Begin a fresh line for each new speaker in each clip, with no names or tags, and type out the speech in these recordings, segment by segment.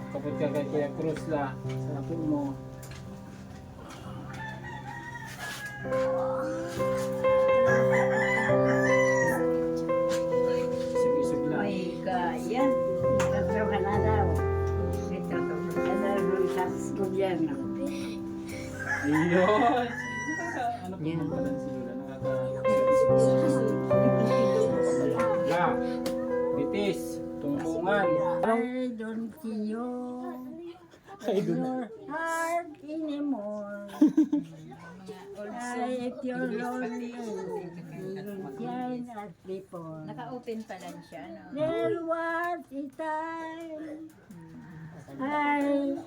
Kapag ka kay Kuya Cruz la, sarapin mo. Isig-isig lang.
May kaya. Ito ka na daw. Ito ka na daw sa gobyerno.
Ayun! Ano po
Yan.
mabalan sila? La, bitis, tungtungan.
I don't see you.
Ay, dun.
Your heart anymore. If you're lonely, you shine as before.
Naka-open pa lang siya, no?
There was a time I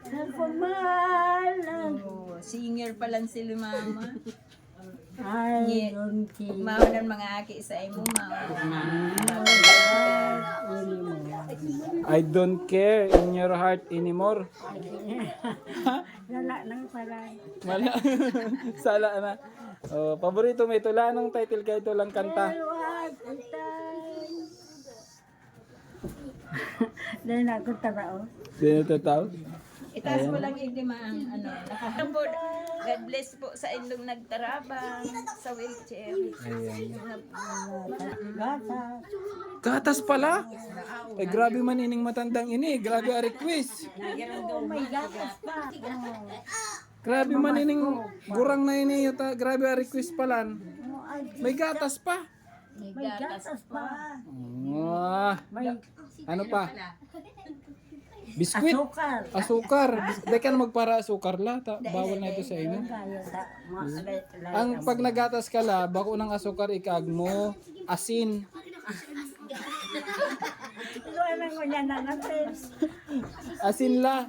nagpamahalan.
Oh, singer pa lang sila mama.
I don't see you
Mahonan mga aki sa imo,
anymore.
I don't care in your heart anymore.
Wala nang pala.
Wala. Sala na. Oh, paborito mo ito lang. Anong title kaya ito lang kanta?
There was a time. Dahil ako tarao.
Sino ito tao?
Itaas ko lang yung ang ano. Nakahambod. God bless po sa inyong nagtarabang sa wheelchair.
Ayan.
Gata.
Gatas pala? Eh grabe man ining matandang ini. Grabe a request.
Oh, may gatas pa.
Grabe man ining gurang na ini. Yuta. Grabe a request pala.
Oh, ay,
May gatas pa.
may gatas pa.
Ah,
May
ano pa? Biskwit.
asukar.
Asukar. Di ka na magpara asukar la. Bawal na ito sa inyo.
Kaya ta.
Ang pag nagatas ka la, bako ng asukar ikag mo, asin.
Ito ang ngunya na natin.
Asin la.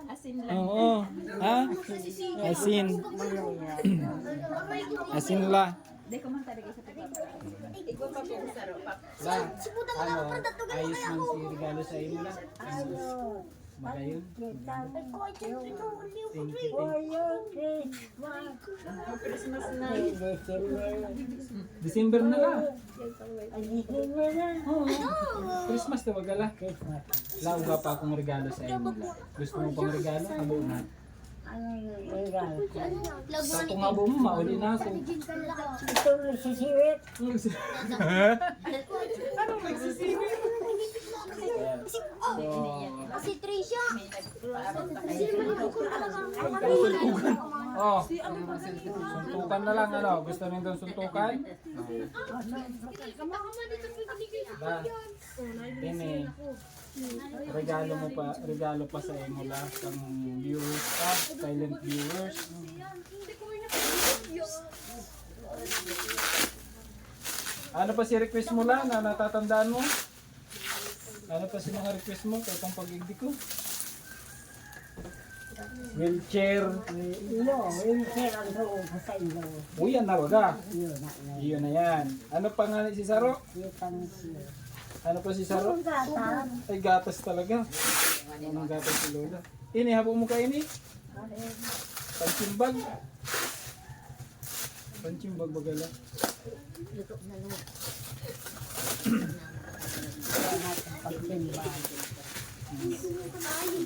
Asin lang.
Oo. Ha? Asin. Asin la.
Di ko man talaga sa pagkakala. Ikaw pa po sa ropak.
La. Ano? Ayos man si regalo sa inyo la. Magayon. Thank you.
For your Christmas.
Christmas na.
December na la.
Alihin mo na.
Christmas na wag la.
Christmas.
La, uga pa akong regalo sa inyo la. Gusto mo pang regalo? Abo na.
Anong regalo?
Sa kung abo mo, mauli na ako.
Ito sisiwit.
Anong nagsisiwit?
Si Trisha.
Oh, suntukan na lang ano. Gusto niyo doon suntukan? Ba, ini regalo pa sa imo la sang viewers silent viewers. Ano pa si request mo la na natatandaan mo? Ano pa si mga request mo kay pang pag-igdi ko? Wheelchair.
Yung sir ang loob sa ilo.
Uy, yan na baga.
Yun na.
Iyon na yan. Ano pa nga si Saro?
Yung pangsiyo.
Ano pa si Saro?
Ang gata.
Ay, gatas talaga. Anong gatas si Lola? Ini, habo mo ka ini? Pansimbag. Pansimbag bagala.
Pagsimbag.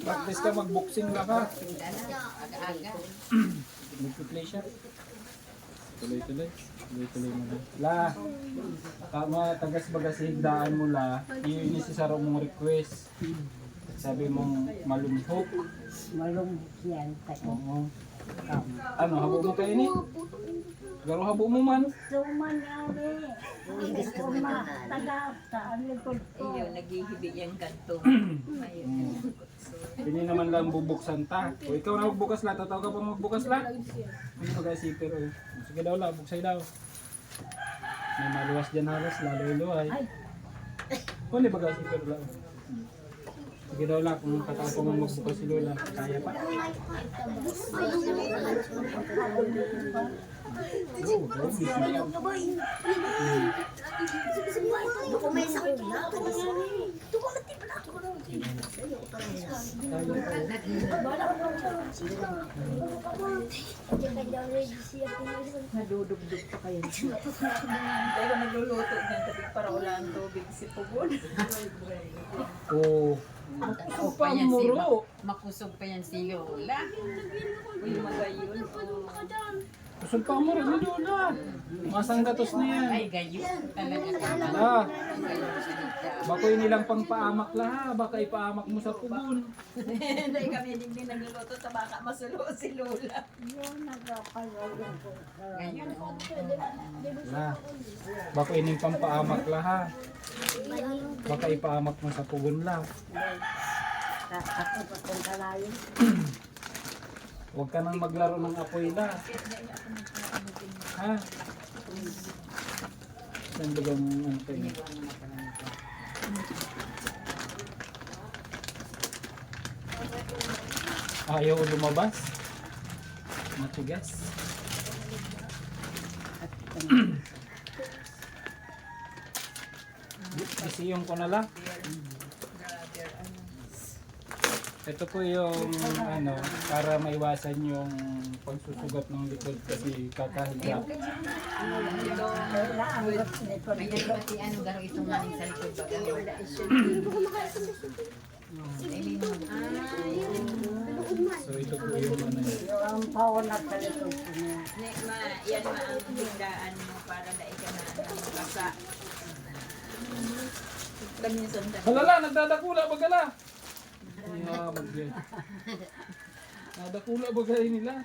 Practice ka, mag-boxing na ka.
Aga-aga.
Mag-play siya. Tuloy-tuloy. Tuloy-tuloy mo na. La, tama, tagas-bagas higdaan mo la. Iyon si Saro mong request. Sabi mong malumhok.
Malungkot yan.
Oo. Ano, habo mo kayo ni? Garo habo mo man.
Suman ari. Suma, taga, saan likod ko.
Iyo, naghihibi yung kanto. Ayun.
Hindi naman lang bubuksan ta. O ikaw na magbukas la, tataw ka pa magbukas la. Hindi mo guys zipper o. Sige daw la, buksay daw. May maluwas dyan halos, lalo iluway. Huli ba guys zipper la? Sige daw la, kung tataw pa mo magbukas si Lola, kaya pa.
Nadudugdug pa kayo.
Pero nagluluto niyan, tapi para wala ang tubig si Pugon.
Oo.
Makusog
pa muro.
Makusog pa yan si Lola.
Uy, magayon.
Kusog pa mo rin ni Lola. Masang gatos na yan.
Ay, gayo. Talaga.
Ah, bakoy nilang pangpaamak la ha. Baka ipaamak mo sa pugon.
Hindi kami hindi nagluluto sa baka masulo si Lola.
Yun, nagkakalaga ko.
Gayo.
La. Bakoy ning pampaamak la ha. Baka ipaamak mo sa pugon la.
Ako pa kong kalayin.
Huwag ka nang maglaro ng apoy la. Ha? Saan ba bang ano tayo? Ayaw lumabas. Matigas. Isiyong ko na lang. Ito po yung ano, para maiwasan yung pagsusugat ng likod kasi kakahiga.
Ayan pati ano garo itong maning sa likod ba?
So ito po yung ano.
Ang pawanag sa likod ko niya.
Yan ma ang hindaan mo para dai ka na makasa. Kaminsan ta.
Halala, nagdadakula bagala. Yeah, bagay. Nadakula bagay nila.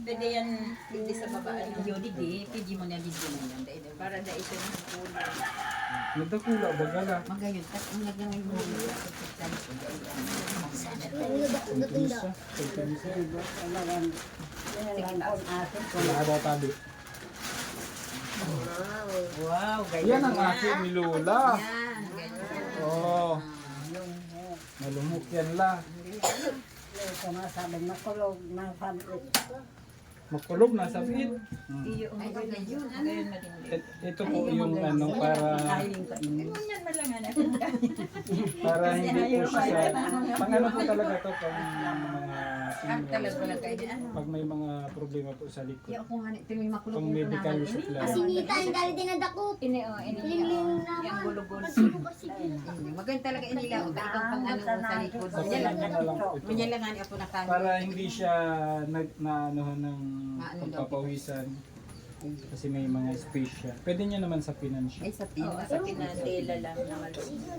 Pwede yan hindi sa babaan.
Yo di pidi mo na dito na yan. Dahil
Para dai siya ng kulay.
Nagdakula bagala.
magayon tas ang lagay mo sa likod.
Pagpinisa. Pagpinisa.
Talagang yan lang kung atin ko.
Wala daw tabi.
Wow, gayon.
Yan ang asin ni Lola.
Yan, gayon.
Oh, malumok yan la.
Ito nga sabi, makulog na sabi.
Makulog na sa feed.
Iyo
Ay, gayon.
ngayon matindi.
Ito po yung ano para
Yan malangan ako.
para hindi po siya pang ano po talaga to pang mga
Ang talag ko lang kayo. Ano?
pag may mga problema po sa likod.
Iya ko nga ito may makulog
Pang medical supply.
Sinita ang galit din na dako. Liling
Yung gulo-gulo.
Maganda talaga inila o itong pang ano sa likod.
Sa
Yan lang.
kanya na lang po ito.
Ganyan lang nga ako nakangit.
Para hindi siya naanuhan ng
Maano daw?
pagpapawisan. Kasi may mga space siya. Pwede niya naman sa financial.
Ay sa pin.
Oo, sa pinandela lang na maluwa.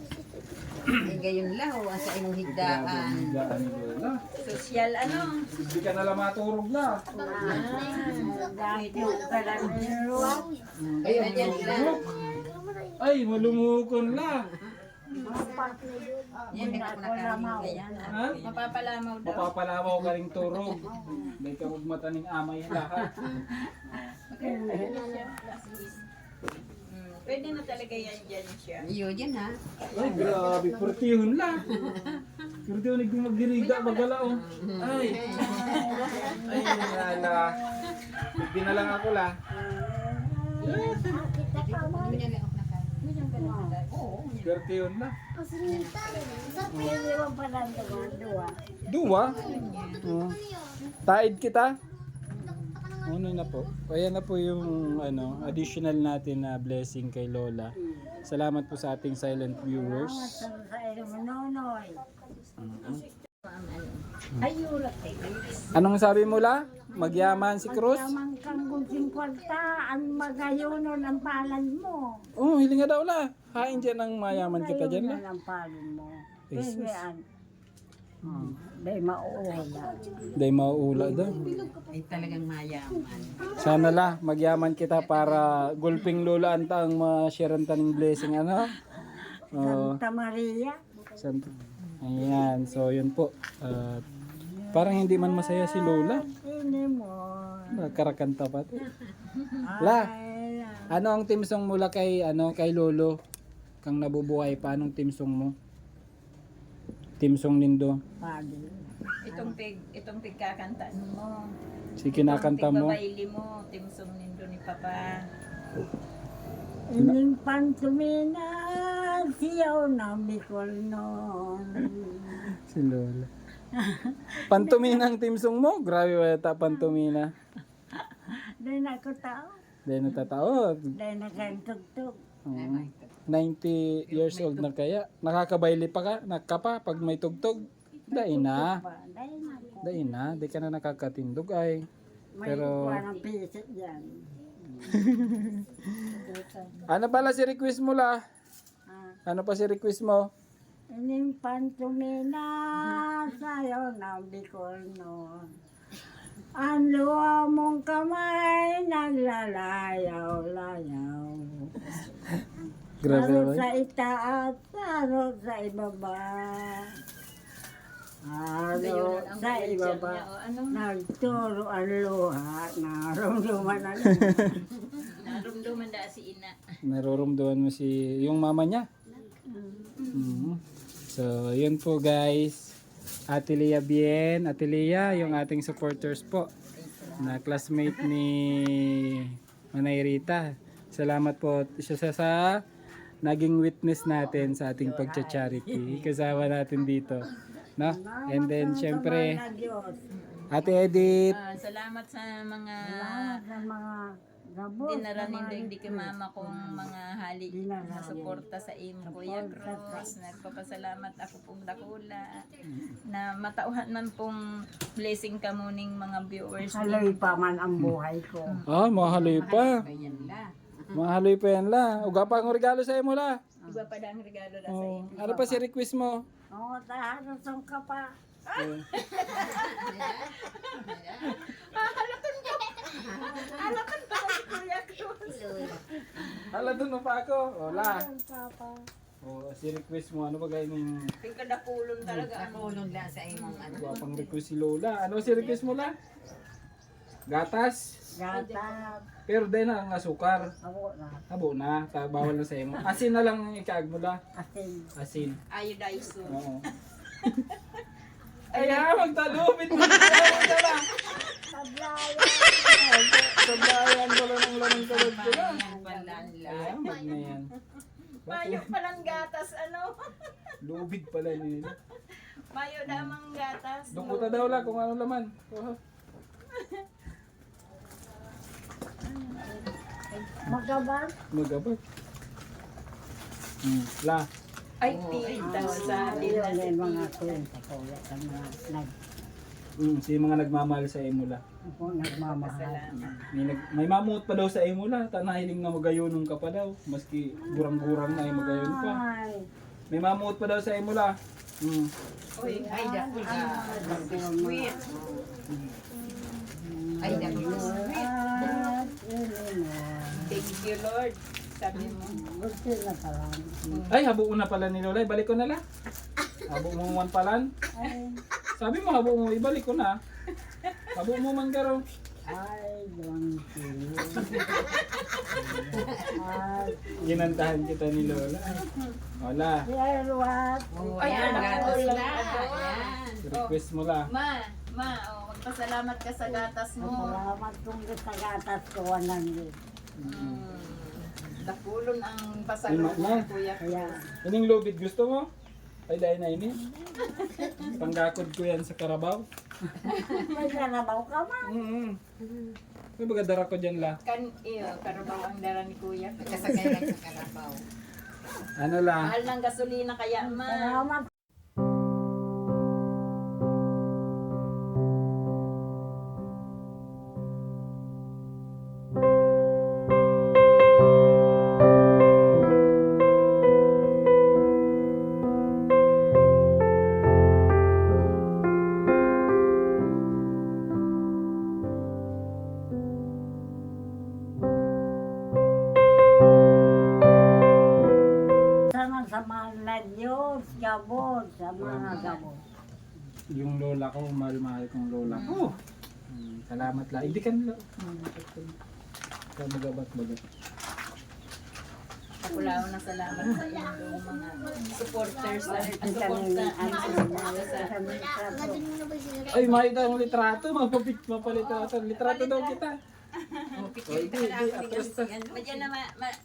Ay gayon lang o sa imong higdaan.
Higdaan ni Lola.
Social ano?
Hindi ka nalang maturog na.
Dahil yung talang niluwag.
Ay ganyan lang.
Ay, malumukon la.
Yan may ako nakangit. Yan.
Ha?
Mapapalamaw daw.
Mapapalamaw ka ring turog. May kamugmata ng amay lahat.
Pwede na talaga yan dyan siya.
Iyo yan ha.
Ay, grabe. Purtihon la. Purtihon naging magdiriga bagala oh. Ay. Ay, nala. Hindi na lang ako la.
Ganyan lang ako nakangit.
Purtihon la.
Niliwag pa lang ito, dua.
Duwa? Oh. Taid kita? Ano na po? Ayan na po yung ano, additional natin na blessing kay Lola. Salamat po sa ating silent viewers.
Sa iyo, nonoy. Ayulat eh.
Anong sabi mo la? Magyaman si Cruz?
Yaman kang gunting kwarta, ang magayuno ng palan mo.
Oh, hiling nga daw la. Hain dyan ng mayaman kita dyan la.
Ayuno ng palan mo.
pesos.
Yan. Dahil mauula.
Dahil mauula daw.
Ay talagang mayaman.
Sana la, magyaman kita para gulping lula anta ang ma-share ng blessing, ano? Oo.
Santa Maria.
Santa. Ayan, so yun po. Parang hindi man masaya si Lola.
Sini mo.
Karakanta pa. La, ano ang team song mula kay kay Lolo? Kang nabubuhay pa anong team song mo? Team song nindo.
Padi.
Itong pigkakantaan mo.
Si kinakanta mo.
Babaili mo, timsong nindo ni Papa.
Ining pantumina siyaw na Bicol noon.
Si Lola. Pantumina ang team song mo? Grabe ba yata pantumina?
Dahil ako tao.
Dahil natataod.
Dahil nakantugtog.
90 years old na kaya. Nakakabayli pa ka? Nakapa pag may tugtog? Dahil na.
Dahil ako.
Dahil na. Di ka na nakakatindog ay.
May
Pero-
kuha ng pisit dyan.
Ano pala si request mo la? Ano pa si request mo?
Ining pantumina sayaw na Bicol noon. Ang luwa mong kamay naglalayaw-layaw.
Grabe
Ano
ba?
sa itaas, ano sa ibaba. Ano sa ibaba. Nagturo ang luha, naramdaman na
Narumduman da si ina.
Naroromdaman mo si yung mama niya. So, yun po guys. Ate Lea Bien, Ate Lea, yung ating supporters po na classmate ni Manay Rita. Salamat po siya sa naging witness natin sa ating pagcha-charity. Kasama natin dito. No? And then, syempre, Ate Edith,
Salamat sa mga
sa mga gabos.
dinara nindo di kay mama kong mga hali na suporta sa imo Kuya Cruz. Nagpapasalamat ako pong dakula na matauhan man pong blessing ka muning mga viewers
Haloy pa man ang buhay ko.
mahaloy pa.
Ganyan la.
Mahaloy pa yan la. Uga pa ang regalo sa imo la.
Iba pa dang regalo na sa
Oh,
imo.
ano pa si request mo?
Oo, tahanasong ka pa.
Alakan pa kay Kuya Cruz.
Hala, doon mo pa ako. Wala.
Papa.
O, si request mo. Ano ba gaya ng
Pingkadakulon talaga.
Nakulong la sa imong ano.
guwapang request si Lola? Ano si request mo la? Gatas?
Gata.
Pero din ang asukar.
Ako na.
Habo na. Bawal na sa imo. Asin na lang ang ikaag mo la.
Asin.
Asin.
Iodize.
Oo. Ay, magtalupit mo. Magtala. Sablayan pala ng lamang kalod ko lang. Ayan, mag na yan.
Mayo palang gatas ano?
Lubid pala nila.
Mayo damang gatas.
Dukuta daw la kung ano laman. Oh.
Magabat.
Magabat. La.
Ay, tita sa atin na
Ayun,
si
may mga
tita.
kwenta ko. Sa mga
Si mga nagmamahal sa imo la.
ako nagmamahal.
May mamuot pa daw sa imo la. Tanahiling na magayunong ka pa daw. Maski gurang-gurang na ay magayon pa.
Ay.
May mamuot pa daw sa imo la.
Ay dako la. Sweet. Ay dako sweet.
At yun mo.
Thank you, Lord. Sabi mo.
Gusto na pala.
Ay, habo na pala ni Lola. Ibalik ko na la. Habo mo man palan.
Ay.
Sabi mo habo mo. Ibalik ko na. Habo mo man garo.
Ay, don't you. At
Ginantahan kita ni Lola. Wala.
here what?
Ay,
Ayan,
anak ko,
gatas la.
Lola.
Ayan.
Request mo la.
Magpasalamat ka sa gatas mo.
Salamat kung sa gatas ko. Walang
Dakulon ang
Lima na.
pasalubong, Kuya.
Kaya,
Ining lubid gusto mo? Ay dahil na ini. Panggakod ko yan sa Karabaw.
may kanabaw ka ba?
May baga dara ko dyan la.
Karabaw ang dara ni Kuya.
Kasakay lang sa karabaw.
Ano la?
Mahal ng gasolina kaya ma.
Salamat na Diyos, gabot sa mga gabot.
Yung lola ko, mahal-mahal kong lola ko. Salamat lang. Hindi ka nila. Ikaw magabat-bagat.
Ako lang na salamat sa inyong mga supporters sa
Ang kami ng ano
sa
Nandun na ba sila?
Ay, makita ang litrato. Mapalitrato. Litrato daw kita. Atras ta.
Madyan na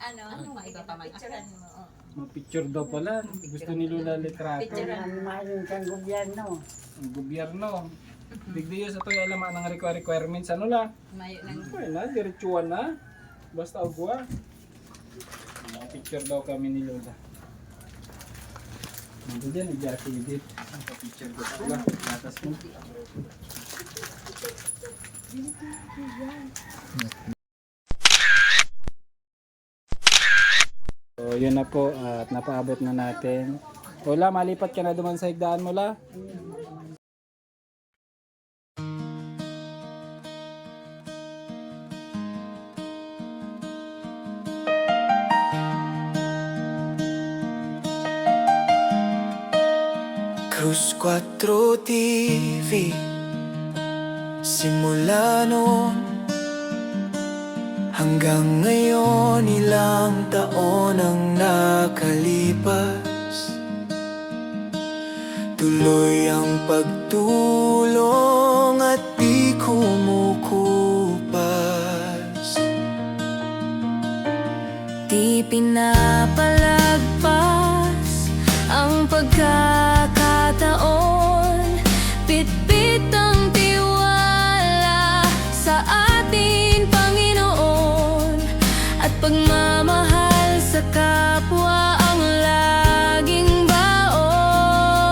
ano, picturean mo. Oo.
Picture daw pala. Gusto ni Lola litrato.
Ang mahalin sa gobyerno.
Ang gobyerno. Digdiyo sa to alam ang requirements ano la.
Mayo ng
Ay na, diretsuan na. Basta agwa. Picture daw kami ni Lola. Nandun dyan, nag-Jackie edit. Picture ko pala. Tatas mo. So yun na po at napaabot na natin. Lola, malipat ka na duman sa higdaan mo la.
Cruz 4 TV. Simula noon hanggang ngayon, ilang taon ang nakalipas. Tuloy ang pagtulong at di kumukupas.
Di pinapalagpas ang pagkakataon, bitbit ang tiwala sa ating Panginoon, at pagmamahal sa kapwa ang laging baon.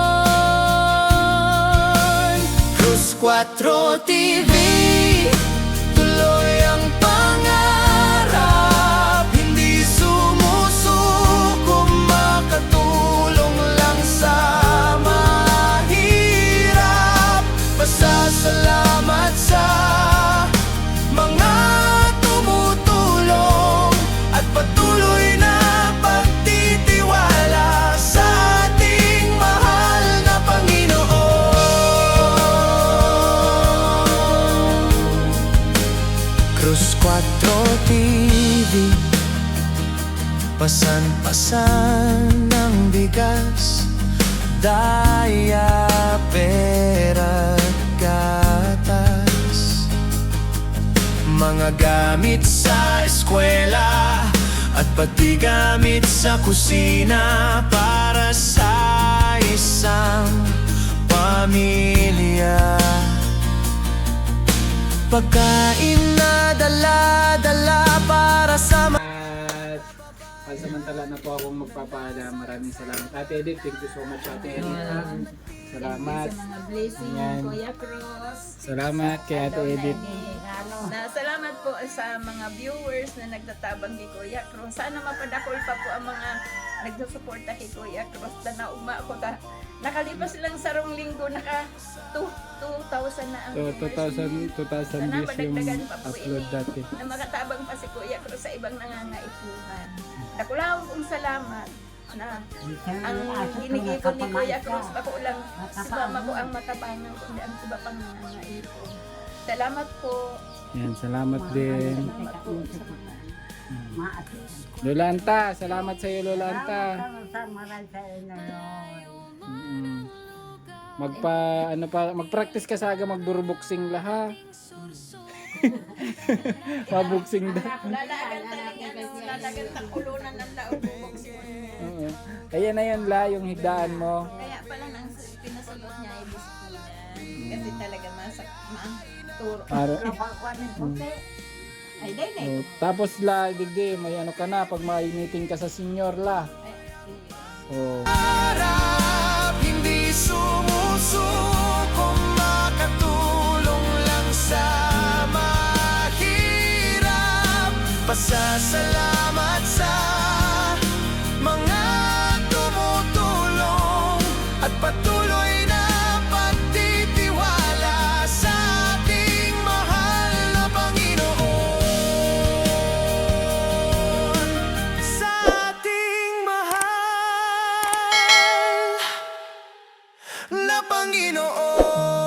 Cruz 4 TV, tuloy ang pangarap, hindi sumusuko, makatulong lang sa mahirap. Pasasalamat sa mga tumutulong at patuloy na pagtitiwala sa ating mahal na Panginoon. Cruz 4 TV, pasan-pasan ng bigas, daya, pera at gatas, mga gamit sa eskwela at pati gamit sa kusina para sa isang pamilya. Pagkain na dala-dala para sa
At pansamantala na po akong magpapaalam. Maraming salamat. Ate Edith, thank you so much Ate Edith. Salamat.
sa mga blessing,
Ayan.
Kuya Cruz.
Salamat kay Ate Edith.
Salamat po sa mga viewers na nagtatabang kay Kuya Cruz. Sana mapadakol pa po ang mga nagsusuporta kay Kuya Cruz. Nauma ako nakalipas lang sa rong linggo, naka 2,000 na ang
So,
viewers.
2,000
Sana
views yung
padagdagan pa po
upload
ini,
dati.
na makatabang pa si Kuya Cruz sa ibang nangangaipuhan. Nakulang kong salamat na ang ginigay ko ni Kuya Cruz, ako lang si mama ko ang matabangan, kundi ang iba pang nangangaipon. Salamat po.
Yan, salamat din.
Salamat po sa mga
Lolanta, salamat sa iyo Lolanta. Magpractice ka sa aga magburuboksing laha. Mabuksing da.
lalagan ng ulunan ng laog boxing.
Oo. Ayan na yan la, yung higdaan mo.
Kaya pala nang pinasulot niya ay biskinan. Kasi talaga turo. Ay, dahil
Tapos la, digdi, may ano ka na, pag may meeting ka sa senior la. Oh.
harap, hindi sumusuko, makatulong lang sa mahirap. Pasasalamat sa mga tumutulong at patuloy na pagtitiwala sa ating mahal na Panginoon. Sa ating mahal Panginoon.